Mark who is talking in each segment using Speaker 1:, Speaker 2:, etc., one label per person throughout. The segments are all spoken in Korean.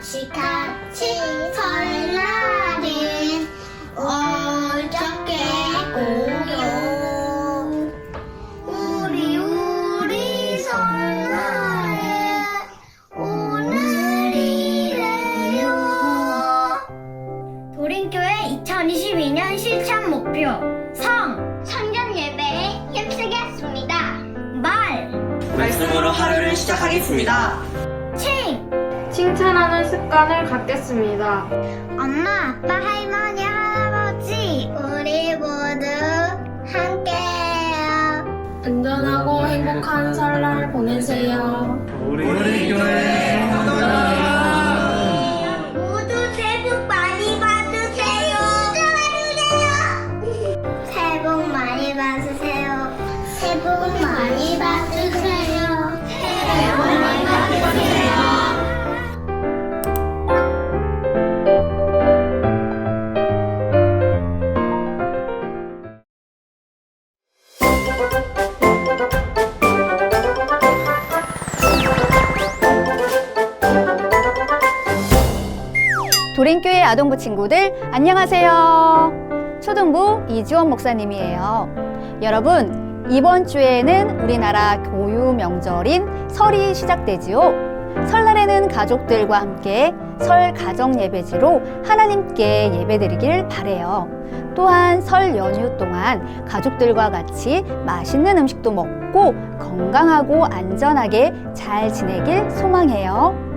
Speaker 1: 같이 설날은 어저께 고요. 우리 설날은 오늘이래요. 도림교회 2022년 실천 목표. 성경 예배에 힘쓰겠습니다.
Speaker 2: 말씀으로 하루를 시작하겠습니다.
Speaker 3: 칭찬하는 습관을 갖겠습니다.
Speaker 1: 엄마, 아빠, 할머니, 할아버지, 우리 모두 함께해요.
Speaker 3: 안전하고 행복한 설날 보내세요.
Speaker 2: 우리 교회
Speaker 1: 모두 새해 복 많이 받으세요. 새해 복 많이 받으세요. 새해 복 많이 받으세요. 새해 복 많이 받으세요.
Speaker 4: 도림교회 아동부 친구들 안녕하세요. 초등부 이지원 목사님이에요. 여러분, 이번 주에는 우리나라 고유 명절인 설이 시작되지요. 설날에는 가족들과 함께 설 가정 예배지로 하나님께 예배드리길 바래요. 또한 설 연휴 동안 가족들과 같이 맛있는 음식도 먹고 건강하고 안전하게 잘 지내길 소망해요.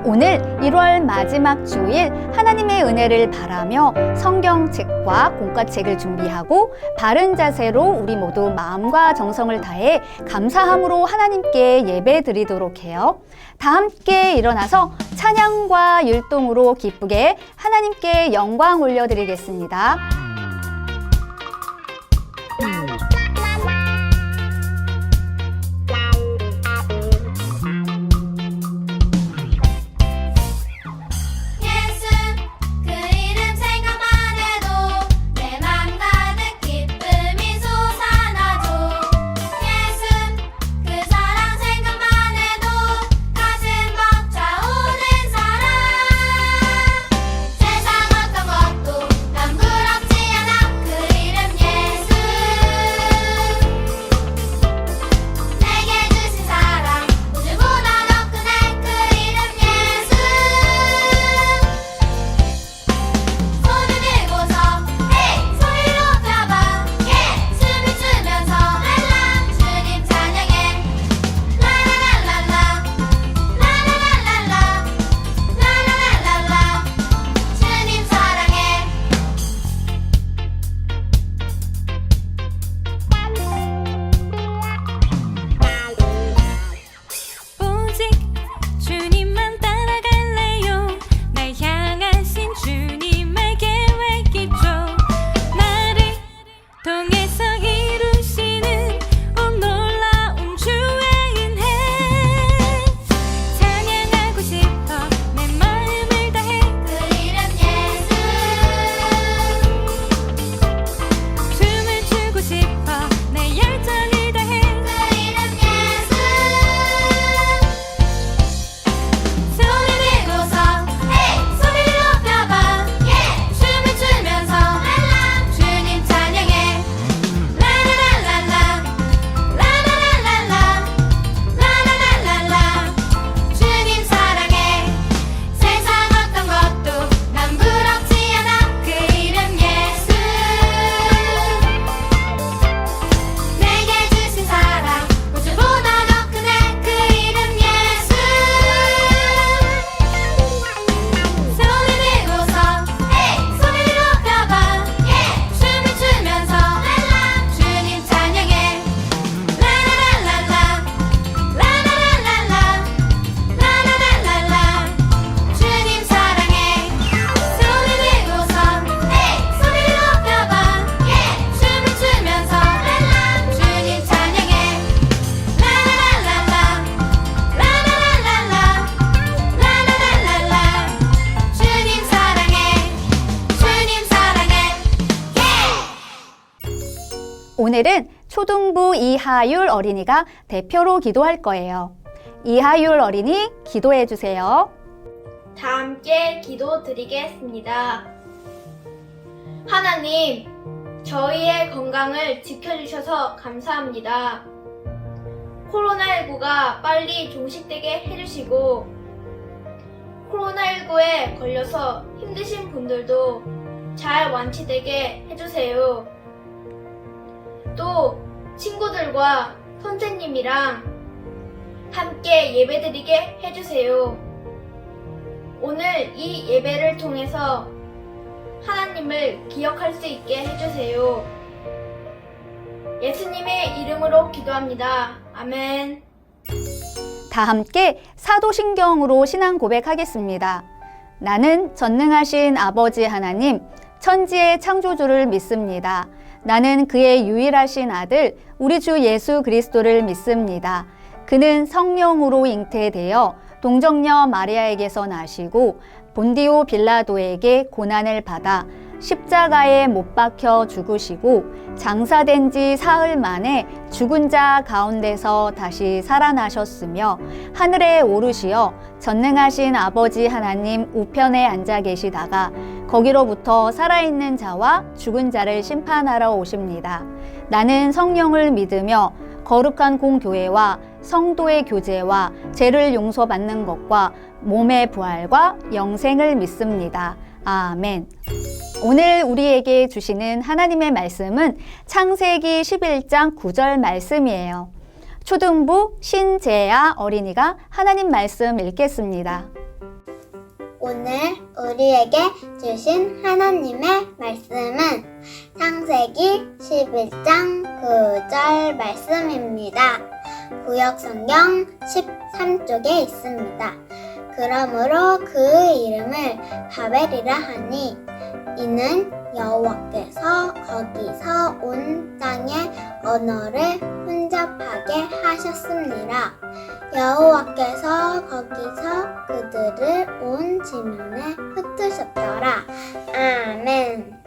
Speaker 4: 오늘 1월 마지막 주일 하나님의 은혜를 바라며 성경책과 공과책을 준비하고 바른 자세로 우리 모두 마음과 정성을 다해 감사함으로 하나님께 예배 드리도록 해요. 다 함께 일어나서 찬양과 율동으로 기쁘게 하나님께 영광 올려드리겠습니다. 오늘은 초등부 이하율 어린이가 대표로 기도할 거예요. 이하율 어린이 기도해 주세요.
Speaker 3: 다 함께 기도드리겠습니다. 하나님, 저희의 건강을 지켜주셔서 감사합니다. 코로나19가 빨리 종식되게 해주시고, 코로나19에 걸려서 힘드신 분들도 잘 완치되게 해주세요. 또 친구들과 선생님이랑 함께 예배드리게 해주세요. 오늘 이 예배를 통해서 하나님을 기억할 수 있게 해주세요. 예수님의 이름으로 기도합니다. 아멘.
Speaker 4: 다 함께 사도신경으로 신앙 고백하겠습니다. 나는 전능하신 아버지 하나님, 천지의 창조주를 믿습니다. 나는 그의 유일하신 아들, 우리 주 예수 그리스도를 믿습니다. 그는 성령으로 잉태되어 동정녀 마리아에게서 나시고 본디오 빌라도에게 고난을 받아 십자가에 못 박혀 죽으시고 장사된 지 사흘 만에 죽은 자 가운데서 다시 살아나셨으며 하늘에 오르시어 전능하신 아버지 하나님 우편에 앉아 계시다가 거기로부터 살아있는 자와 죽은 자를 심판하러 오십니다. 나는 성령을 믿으며 거룩한 공교회와 성도의 교제와 죄를 용서받는 것과 몸의 부활과 영생을 믿습니다. 아멘. 오늘 우리에게 주시는 하나님의 말씀은 창세기 11장 9절 말씀이에요. 초등부 신재아 어린이가 하나님 말씀 읽겠습니다.
Speaker 1: 오늘 우리에게 주신 하나님의 말씀은 창세기 11장 9절 말씀입니다. 구역성경 13쪽에 있습니다. 그러므로 그 이름을 바벨이라 하니 이는 여호와께서 거기서 온 땅의 언어를 혼잡하게 하셨습니다. 여호와께서 거기서 그들을 온 지면에 흩으셨더라. 아멘.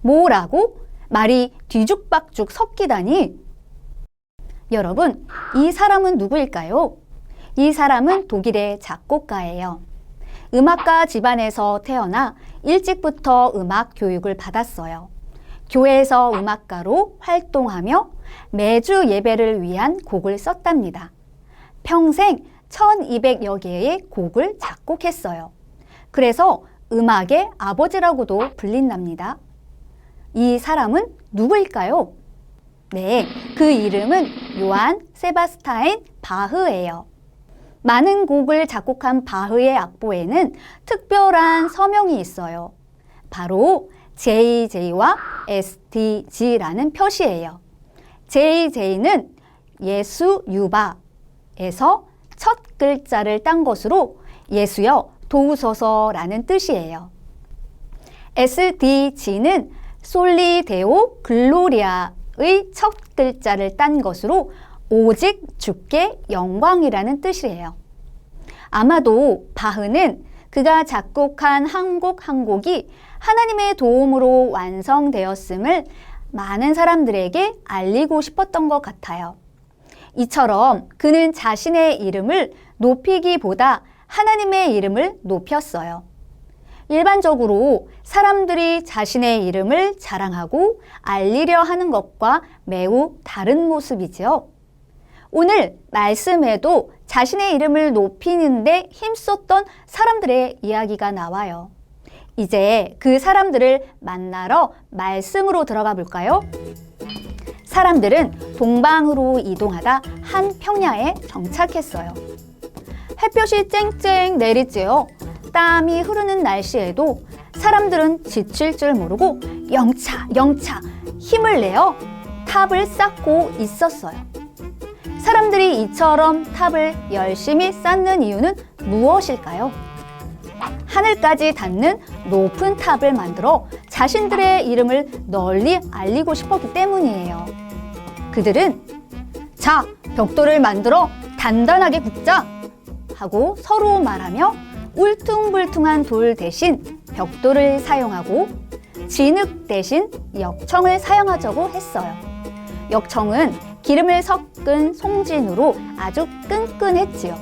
Speaker 4: 뭐라고? 말이 뒤죽박죽 섞이다니? 여러분, 이 사람은 누구일까요? 이 사람은 독일의 작곡가예요. 음악가 집안에서 태어나 일찍부터 음악 교육을 받았어요. 교회에서 음악가로 활동하며 매주 예배를 위한 곡을 썼답니다. 평생 1200여 개의 곡을 작곡했어요. 그래서 음악의 아버지라고도 불린답니다. 이 사람은 누구일까요? 네, 그 이름은 요한 세바스타인 바흐예요. 많은 곡을 작곡한 바흐의 악보에는 특별한 서명이 있어요. 바로 JJ와 STG라는 표시예요. JJ는 예수 유바에서 첫 글자를 딴 것으로 예수여 도우소서라는 뜻이에요. SDG는 솔리 데오 글로리아의 첫 글자를 딴 것으로 오직 주께 영광이라는 뜻이에요. 아마도 바흐는 그가 작곡한 한 곡 한 곡이 하나님의 도움으로 완성되었음을 많은 사람들에게 알리고 싶었던 것 같아요. 이처럼 그는 자신의 이름을 높이기보다 하나님의 이름을 높였어요. 일반적으로 사람들이 자신의 이름을 자랑하고 알리려 하는 것과 매우 다른 모습이지요. 오늘 말씀에도 자신의 이름을 높이는데 힘썼던 사람들의 이야기가 나와요. 이제 그 사람들을 만나러 말씀으로 들어가 볼까요? 사람들은 동방으로 이동하다 한 평야에 정착했어요. 햇볕이 쨍쨍 내리지요. 땀이 흐르는 날씨에도 사람들은 지칠 줄 모르고 영차 힘을 내어 탑을 쌓고 있었어요. 사람들이 이처럼 탑을 열심히 쌓는 이유는 무엇일까요? 하늘까지 닿는 높은 탑을 만들어 자신들의 이름을 널리 알리고 싶었기 때문이에요. 그들은 자, 벽돌을 만들어 단단하게 굽자 하고 서로 말하며 울퉁불퉁한 돌 대신 벽돌을 사용하고 진흙 대신 역청을 사용하자고 했어요. 역청은 기름을 섞은 송진으로 아주 끈끈했지요.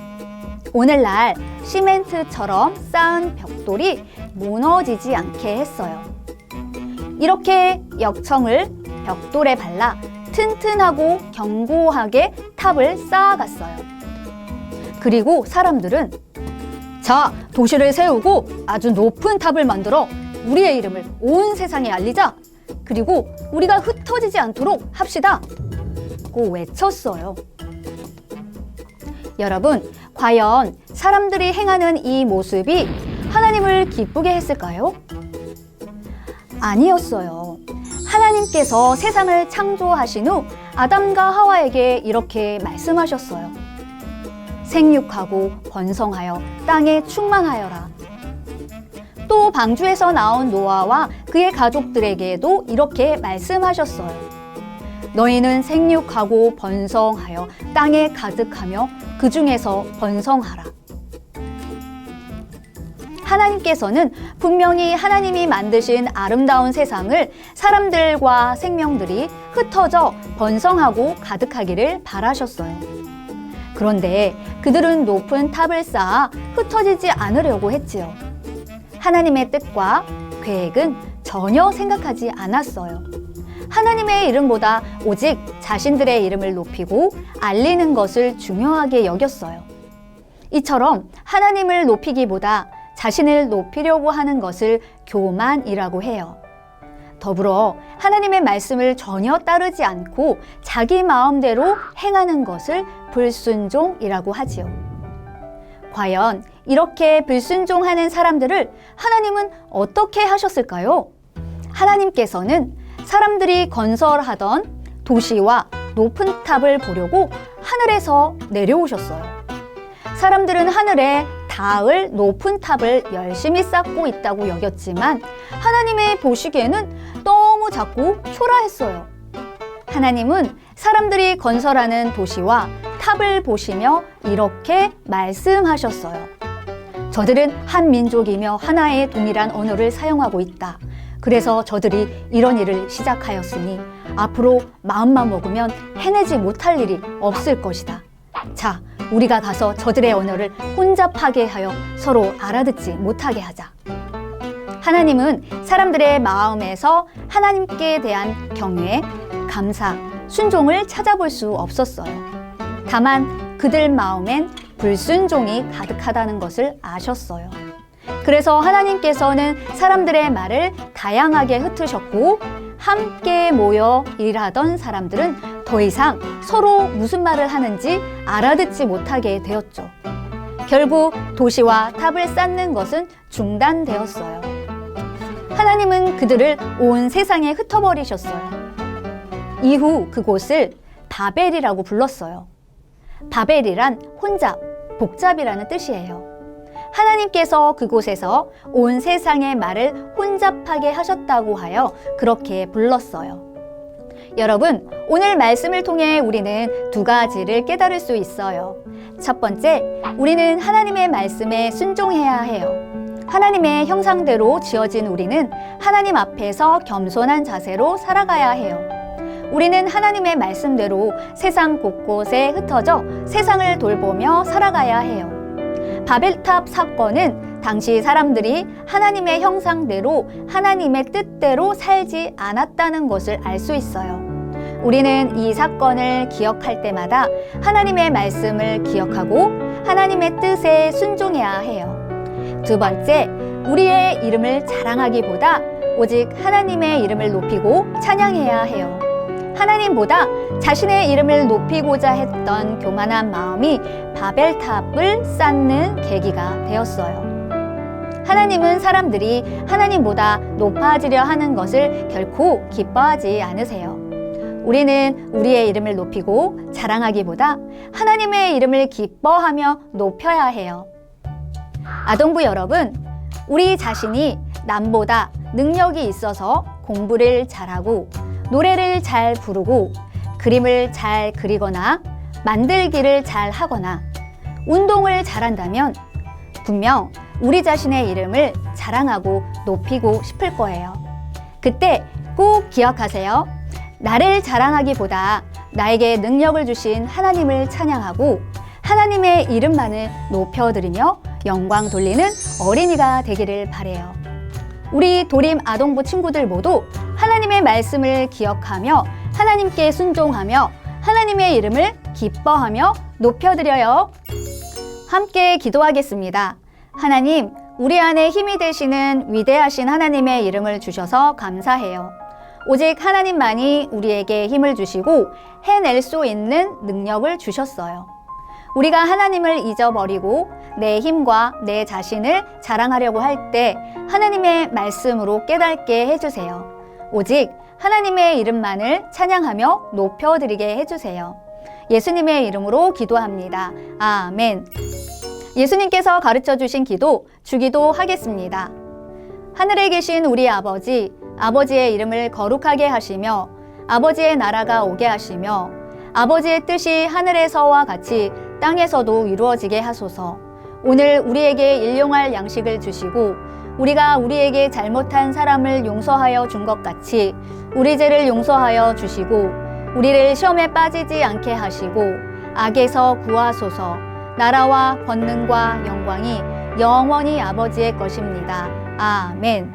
Speaker 4: 오늘날 시멘트처럼 쌓은 벽돌이 무너지지 않게 했어요. 이렇게 역청을 벽돌에 발라 튼튼하고 견고하게 탑을 쌓아갔어요. 그리고 사람들은 자, 도시를 세우고 아주 높은 탑을 만들어 우리의 이름을 온 세상에 알리자. 그리고 우리가 흩어지지 않도록 합시다. 고 외쳤어요. 여러분, 과연 사람들이 행하는 이 모습이 하나님을 기쁘게 했을까요? 아니었어요. 하나님께서 세상을 창조하신 후 아담과 하와에게 이렇게 말씀하셨어요. 생육하고 번성하여 땅에 충만하여라. 또 방주에서 나온 노아와 그의 가족들에게도 이렇게 말씀하셨어요. 너희는 생육하고 번성하여 땅에 가득하며 그 중에서 번성하라. 하나님께서는 분명히 하나님이 만드신 아름다운 세상을 사람들과 생명들이 흩어져 번성하고 가득하기를 바라셨어요. 그런데 그들은 높은 탑을 쌓아 흩어지지 않으려고 했지요. 하나님의 뜻과 계획은 전혀 생각하지 않았어요. 하나님의 이름보다 오직 자신들의 이름을 높이고 알리는 것을 중요하게 여겼어요. 이처럼 하나님을 높이기보다 자신을 높이려고 하는 것을 교만이라고 해요. 더불어 하나님의 말씀을 전혀 따르지 않고 자기 마음대로 행하는 것을 불순종이라고 하지요. 과연 이렇게 불순종하는 사람들을 하나님은 어떻게 하셨을까요? 하나님께서는 사람들이 건설하던 도시와 높은 탑을 보려고 하늘에서 내려오셨어요. 사람들은 하늘에 닿을 높은 탑을 열심히 쌓고 있다고 여겼지만 하나님의 보시기에는 너무 작고 초라했어요. 하나님은 사람들이 건설하는 도시와 탑을 보시며 이렇게 말씀하셨어요. 저들은 한 민족이며 하나의 동일한 언어를 사용하고 있다. 그래서 저들이 이런 일을 시작하였으니 앞으로 마음만 먹으면 해내지 못할 일이 없을 것이다. 자, 우리가 가서 저들의 언어를 혼잡하게 하여 서로 알아듣지 못하게 하자. 하나님은 사람들의 마음에서 하나님께 대한 경외, 감사, 순종을 찾아볼 수 없었어요. 다만 그들 마음엔 불순종이 가득하다는 것을 아셨어요. 그래서 하나님께서는 사람들의 말을 다양하게 흩으셨고 함께 모여 일하던 사람들은 더 이상 서로 무슨 말을 하는지 알아듣지 못하게 되었죠. 결국 도시와 탑을 쌓는 것은 중단되었어요. 하나님은 그들을 온 세상에 흩어버리셨어요. 이후 그곳을 바벨이라고 불렀어요. 바벨이란 혼잡, 복잡이라는 뜻이에요. 하나님께서 그곳에서 온 세상의 말을 혼잡하게 하셨다고 하여 그렇게 불렀어요. 여러분, 오늘 말씀을 통해 우리는 두 가지를 깨달을 수 있어요. 첫 번째, 우리는 하나님의 말씀에 순종해야 해요. 하나님의 형상대로 지어진 우리는 하나님 앞에서 겸손한 자세로 살아가야 해요. 우리는 하나님의 말씀대로 세상 곳곳에 흩어져 세상을 돌보며 살아가야 해요. 바벨탑 사건은 당시 사람들이 하나님의 형상대로 하나님의 뜻대로 살지 않았다는 것을 알 수 있어요. 우리는 이 사건을 기억할 때마다 하나님의 말씀을 기억하고 하나님의 뜻에 순종해야 해요. 두 번째, 우리의 이름을 자랑하기보다 오직 하나님의 이름을 높이고 찬양해야 해요. 하나님보다 자신의 이름을 높이고자 했던 교만한 마음이 바벨탑을 쌓는 계기가 되었어요. 하나님은 사람들이 하나님보다 높아지려 하는 것을 결코 기뻐하지 않으세요. 우리는 우리의 이름을 높이고 자랑하기보다 하나님의 이름을 기뻐하며 높여야 해요. 아동부 여러분, 우리 자신이 남보다 능력이 있어서 공부를 잘하고 노래를 잘 부르고 그림을 잘 그리거나 만들기를 잘 하거나 운동을 잘한다면 분명 우리 자신의 이름을 자랑하고 높이고 싶을 거예요. 그때 꼭 기억하세요. 나를 자랑하기보다 나에게 능력을 주신 하나님을 찬양하고 하나님의 하나님의 이름만을 높여드리며 영광 돌리는 어린이가 되기를 바래요. 우리 도림 아동부 친구들 모두 하나님의 말씀을 기억하며 하나님께 순종하며 하나님의 이름을 기뻐하며 높여드려요. 함께 기도하겠습니다. 하나님, 우리 안에 힘이 되시는 위대하신 하나님의 이름을 주셔서 감사해요. 오직 하나님만이 우리에게 힘을 주시고 해낼 수 있는 능력을 주셨어요. 우리가 하나님을 잊어버리고 내 힘과 내 자신을 자랑하려고 할 때 하나님의 말씀으로 깨닫게 해주세요. 오직 하나님의 이름만을 찬양하며 높여드리게 해주세요. 예수님의 이름으로 기도합니다. 아멘. 예수님께서 가르쳐 주신 기도, 주기도 하겠습니다. 하늘에 계신 우리 아버지, 아버지의 이름을 거룩하게 하시며 아버지의 나라가 오게 하시며 아버지의 뜻이 하늘에서와 같이 땅에서도 이루어지게 하소서. 오늘 우리에게 일용할 양식을 주시고 우리가 우리에게 잘못한 사람을 용서하여 준 것 같이 우리 죄를 용서하여 주시고 우리를 시험에 빠지지 않게 하시고 악에서 구하소서. 나라와 권능과 영광이 영원히 아버지의 것입니다. 아멘.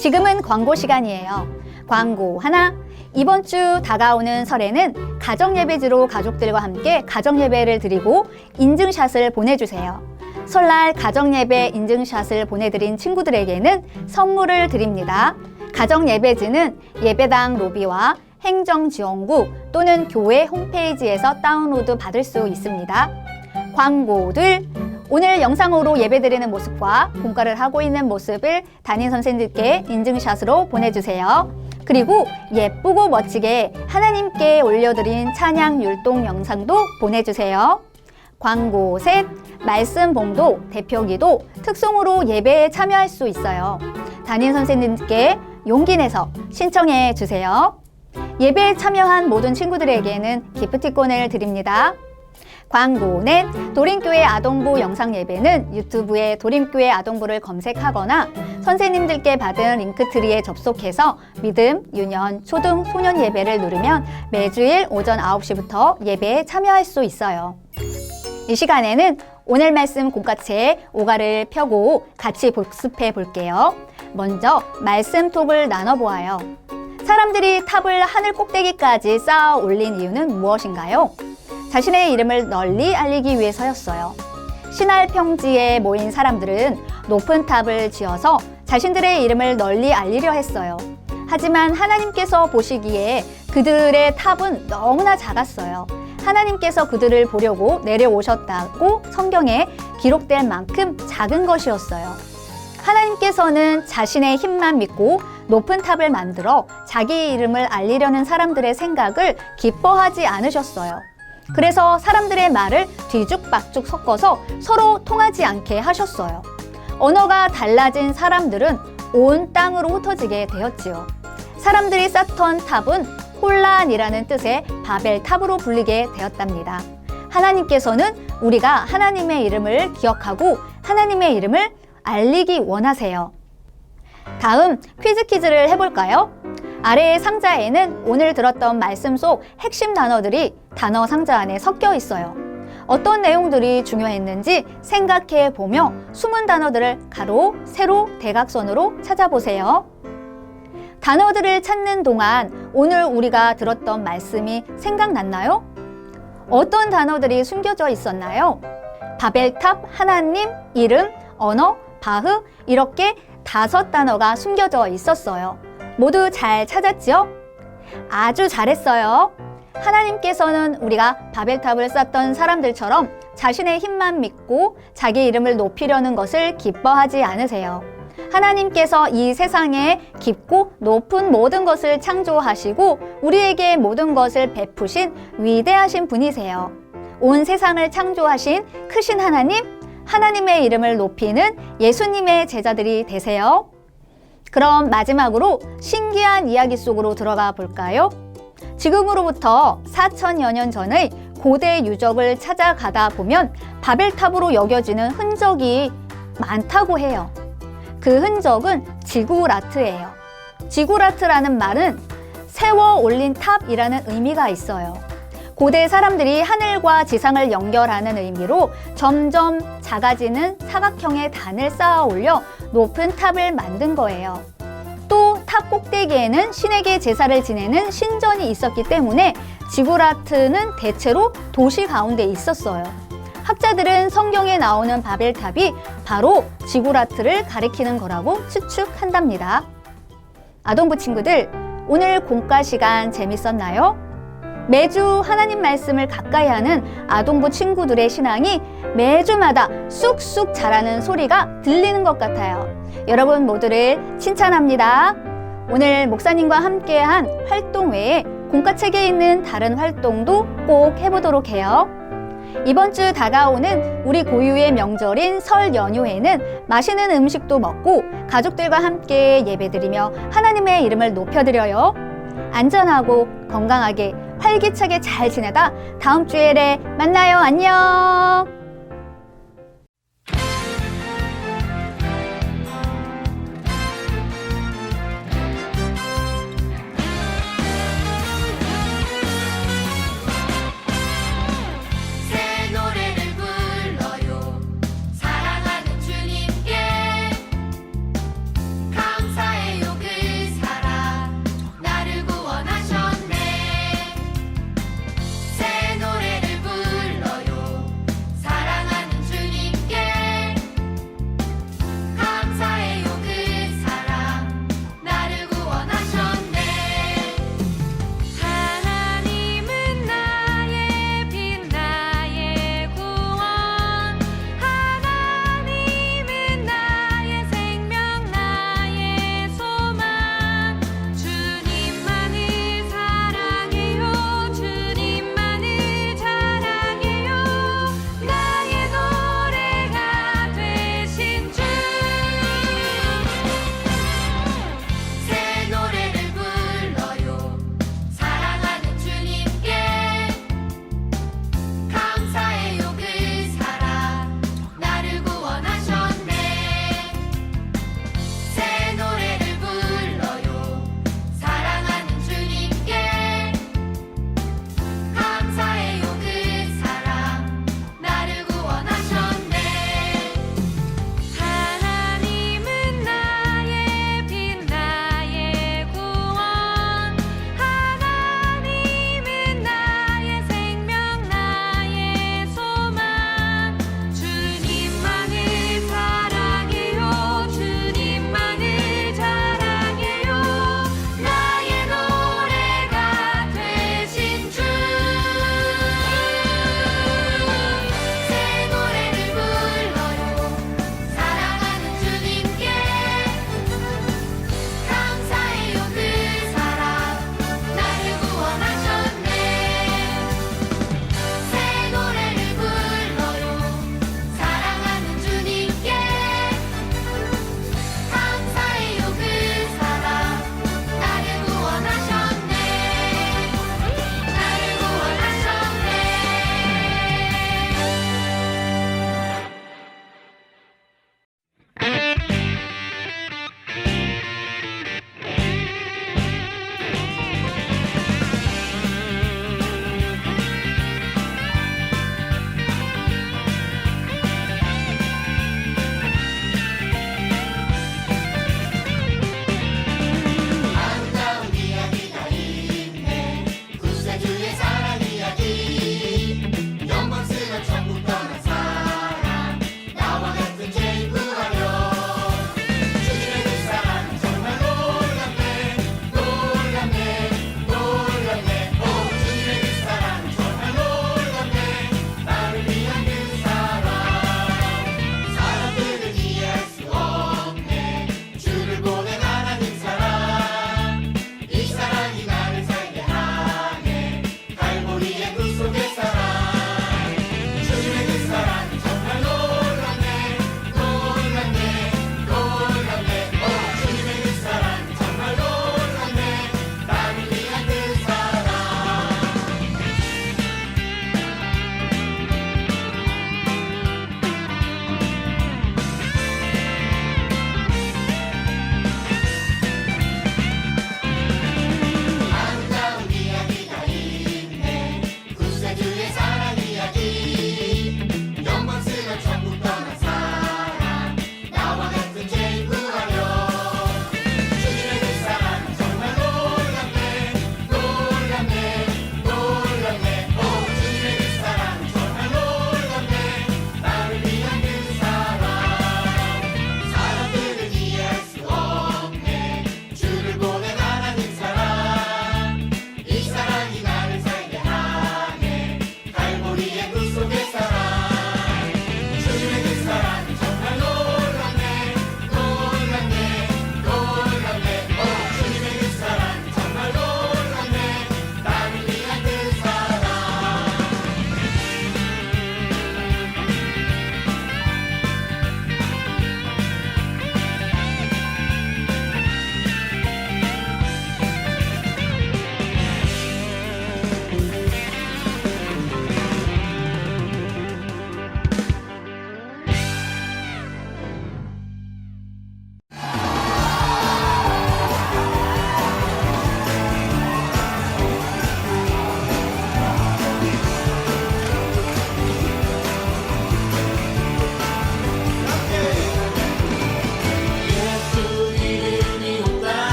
Speaker 4: 지금은 광고 시간이에요. 광고 하나. 이번 주 다가오는 설에는 가정예배지로 가족들과 함께 가정예배를 드리고 인증샷을 보내주세요. 설날 가정예배 인증샷을 보내드린 친구들에게는 선물을 드립니다. 가정예배지는 예배당 로비와 행정지원국 또는 교회 홈페이지에서 다운로드 받을 수 있습니다. 광고들, 오늘 영상으로 예배드리는 모습과 공과를 하고 있는 모습을 담임 선생님들께 인증샷으로 보내주세요. 그리고 예쁘고 멋지게 하나님께 올려드린 찬양 율동 영상도 보내주세요. 광고 셋, 말씀 봉도, 대표기도 특송으로 예배에 참여할 수 있어요. 담임 선생님께 용기 내서 신청해 주세요. 예배에 참여한 모든 친구들에게는 기프티콘을 드립니다. 광고 넷, 도림교회 아동부 영상 예배는 유튜브에 도림교회 아동부를 검색하거나 선생님들께 받은 링크트리에 접속해서 믿음, 유년, 초등, 소년 예배를 누르면 매주일 오전 9시부터 예배에 참여할 수 있어요. 이 시간에는 오늘 말씀 공과체 5가를 펴고 같이 복습해 볼게요. 먼저 말씀 톱을 나눠보아요. 사람들이 탑을 하늘 꼭대기까지 쌓아 올린 이유는 무엇인가요? 자신의 이름을 널리 알리기 위해서였어요. 신할 평지에 모인 사람들은 높은 탑을 지어서 자신들의 이름을 널리 알리려 했어요. 하지만 하나님께서 보시기에 그들의 탑은 너무나 작았어요. 하나님께서 그들을 보려고 내려오셨다고 성경에 기록될 만큼 작은 것이었어요. 하나님께서는 자신의 힘만 믿고 높은 탑을 만들어 자기 이름을 알리려는 사람들의 생각을 기뻐하지 않으셨어요. 그래서 사람들의 말을 뒤죽박죽 섞어서 서로 통하지 않게 하셨어요. 언어가 달라진 사람들은 온 땅으로 흩어지게 되었지요. 사람들이 쌓던 탑은 혼란이라는 뜻의 바벨탑으로 불리게 되었답니다. 하나님께서는 우리가 하나님의 이름을 기억하고 하나님의 이름을 알리기 원하세요. 다음 퀴즈를 해볼까요? 아래의 상자에는 오늘 들었던 말씀 속 핵심 단어들이 단어 상자 안에 섞여 있어요. 어떤 내용들이 중요했는지 생각해 보며 숨은 단어들을 가로, 세로, 대각선으로 찾아보세요. 단어들을 찾는 동안 오늘 우리가 들었던 말씀이 생각났나요? 어떤 단어들이 숨겨져 있었나요? 바벨탑, 하나님, 이름, 언어, 바흐 이렇게 5단어가 숨겨져 있었어요. 모두 잘 찾았지요? 아주 잘했어요. 하나님께서는 우리가 바벨탑을 쌓던 사람들처럼 자신의 힘만 믿고 자기 이름을 높이려는 것을 기뻐하지 않으세요. 하나님께서 이 세상에 깊고 높은 모든 것을 창조하시고 우리에게 모든 것을 베푸신 위대하신 분이세요. 온 세상을 창조하신 크신 하나님, 하나님의 이름을 높이는 예수님의 제자들이 되세요. 그럼 마지막으로 신기한 이야기 속으로 들어가 볼까요? 지금으로부터 4000여 년 전의 고대 유적을 찾아가다 보면 바벨탑으로 여겨지는 흔적이 많다고 해요. 그 흔적은 지구라트예요. 지구라트라는 말은 세워 올린 탑이라는 의미가 있어요. 고대 사람들이 하늘과 지상을 연결하는 의미로 점점 작아지는 사각형의 단을 쌓아 올려 높은 탑을 만든 거예요. 또 탑 꼭대기에는 신에게 제사를 지내는 신전이 있었기 때문에 지구라트는 대체로 도시 가운데 있었어요. 학자들은 성경에 나오는 바벨탑이 바로 지구라트를 가리키는 거라고 추측한답니다. 아동부 친구들, 오늘 공과 시간 재밌었나요? 매주 하나님 말씀을 가까이 하는 아동부 친구들의 신앙이 매주마다 쑥쑥 자라는 소리가 들리는 것 같아요. 여러분 모두를 칭찬합니다. 오늘 목사님과 함께한 활동 외에 공과책에 있는 다른 활동도 꼭 해보도록 해요. 이번 주 다가오는 우리 고유의 명절인 설 연휴에는 맛있는 음식도 먹고 가족들과 함께 예배드리며 하나님의 이름을 높여드려요. 안전하고 건강하게 활기차게 잘 지내다 다음 주에 만나요. 안녕.